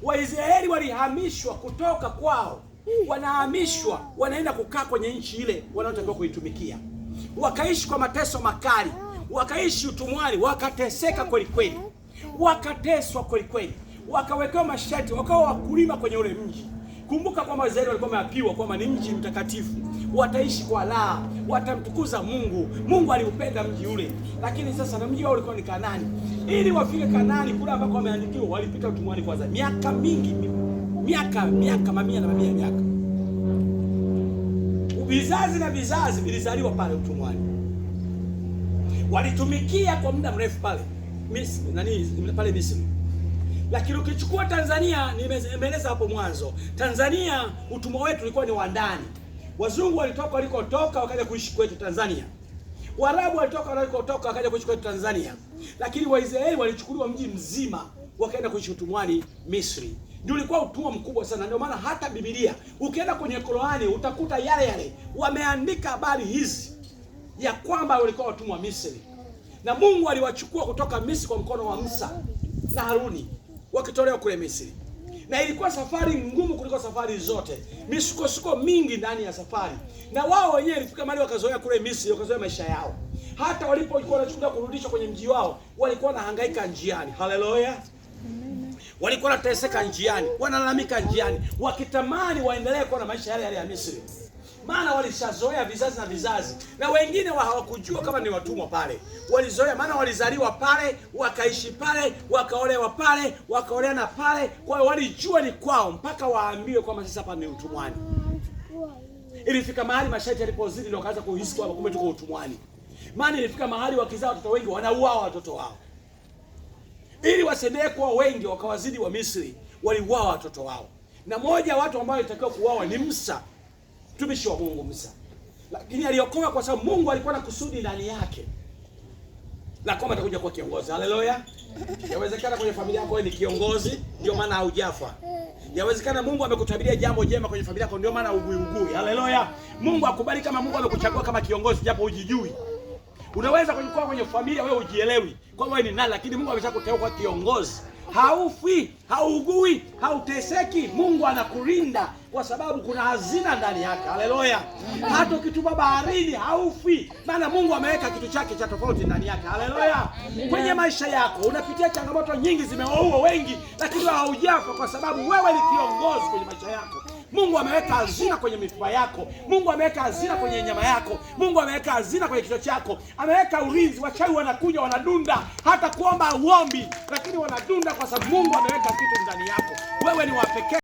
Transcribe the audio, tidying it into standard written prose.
Waisraeli walihamishwa kutoka kwao, wanahamishwa, wanaenda kukaa kwenye nchi ile wanaotakiwa kuitumikia. Wakaishi kwa mateso makali, wakaishi utumwani, wakateseka kweli kweli, wakateswa kweli kweli, wakawekewa masharti, wakawa wakulima kwenye ule mji. Kumbuka kwamba Waisraeli walikuwa wameapiwa kwamba ni mji mtakatifu, wataishi kwa raha, watamtukuza Mungu. Mungu aliupenda mji ule, lakini sasa na mji wao ulikuwa ni Kanaani. Ili wafike Kanaani kule ambako wameandikiwa, walipita utumwani kwanza miaka mingi, mamia na mamia ya miaka. Vizazi na vizazi vilizaliwa pale utumwani, walitumikia kwa muda mrefu pale Misri. Lakini ukichukua Tanzania, nimeeleza hapo mwanzo, Tanzania utumwa wetu ulikuwa ni wa ndani. Wazungu walitoka walikotoka wakaja kuishi kwetu Tanzania. Waarabu walitoka walikotoka wakaja kuishi kwetu Tanzania. Lakini Waisraeli walichukuliwa mji mzima wakaenda kuishi utumwani Misri. Ndio ulikuwa utumwa mkubwa sana. Ndio maana hata Biblia ukienda kwenye Qur'ani utakuta yale wameandika habari hizi ya kwamba walikuwa watumwa Misri. Na Mungu aliwachukua kutoka Misri kwa mkono wa Musa na Haruni wakitolewa kule Misri. Na ilikuwa safari ngumu kuliko safari zote, misukosuko mingi ndani ya safari. Na wao wenyewe ilifika mahali wakazoea kule Misri, wakazoea maisha yao. Hata walipokuwa wanachukuliwa kurudishwa kwenye mji wao, walikuwa wanahangaika njiani. Haleluya! Walikuwa wanateseka njiani, wanalalamika njiani, wakitamani waendelee kuwa na maisha yale ya Misri. Maana walishazoea vizazi na vizazi, na wengine hawakujua kama ni watumwa pale. Walizoea, maana walizaliwa pale, wakaishi pale, wakaolewa pale, wakaoleana pale. Kwa hiyo walijua ni kwao, mpaka waambiwe kwamba sasa hapa ni utumwani. Ilifika mahali masharti yalipozidi, ndio wakaanza kuhisi kwamba kumbe tuko utumwani. Maana ilifika mahali wakizaa watoto wengi wanauawa watoto wao. Ili wasendelee kuwa wengi, wakawazidi wa Misri, waliuawa watoto wao. Na moja watu ambao walitakiwa kuuawa ni Musa, mtumishi wa Mungu Musa. Lakini aliokoa kwa sababu Mungu alikuwa na kusudi ndani yake la kwamba atakuja kuwa kiongozi. Haleluya! Yawezekana kwenye familia yako wewe ni kiongozi, ndio maana haujafa. Yawezekana Mungu amekutabiria jambo jema kwenye familia yako, ndio maana huugui. Haleluya! Mungu akubali kama Mungu amekuchagua kama kiongozi japo hujijui. Unaweza kuwa kwenye familia wewe hujielewi kwa wewe ni nani, lakini Mungu ameshakuteua kwa kiongozi. Haufi, haugui, hauteseki. Mungu anakulinda kwa sababu kuna hazina ndani yake. Haleluya! Hata ukitupa baharini haufi, maana Mungu ameweka kitu chake cha tofauti ndani yake. Haleluya! Kwenye maisha yako unapitia changamoto nyingi, zimewaua wengi, lakini wewe haujafa kwa sababu wewe ni kiongozi kwenye maisha yako. Mungu ameweka hazina kwenye mifupa yako. Mungu ameweka hazina kwenye nyama yako. Mungu ameweka hazina kwenye kichwa chako. Ameweka ulinzi. Wachawi wanakuja wanadunda, hata kuomba uombi, lakini wanadunda kwa sababu Mungu ameweka kitu ndani yako. Wewe ni wa pekee.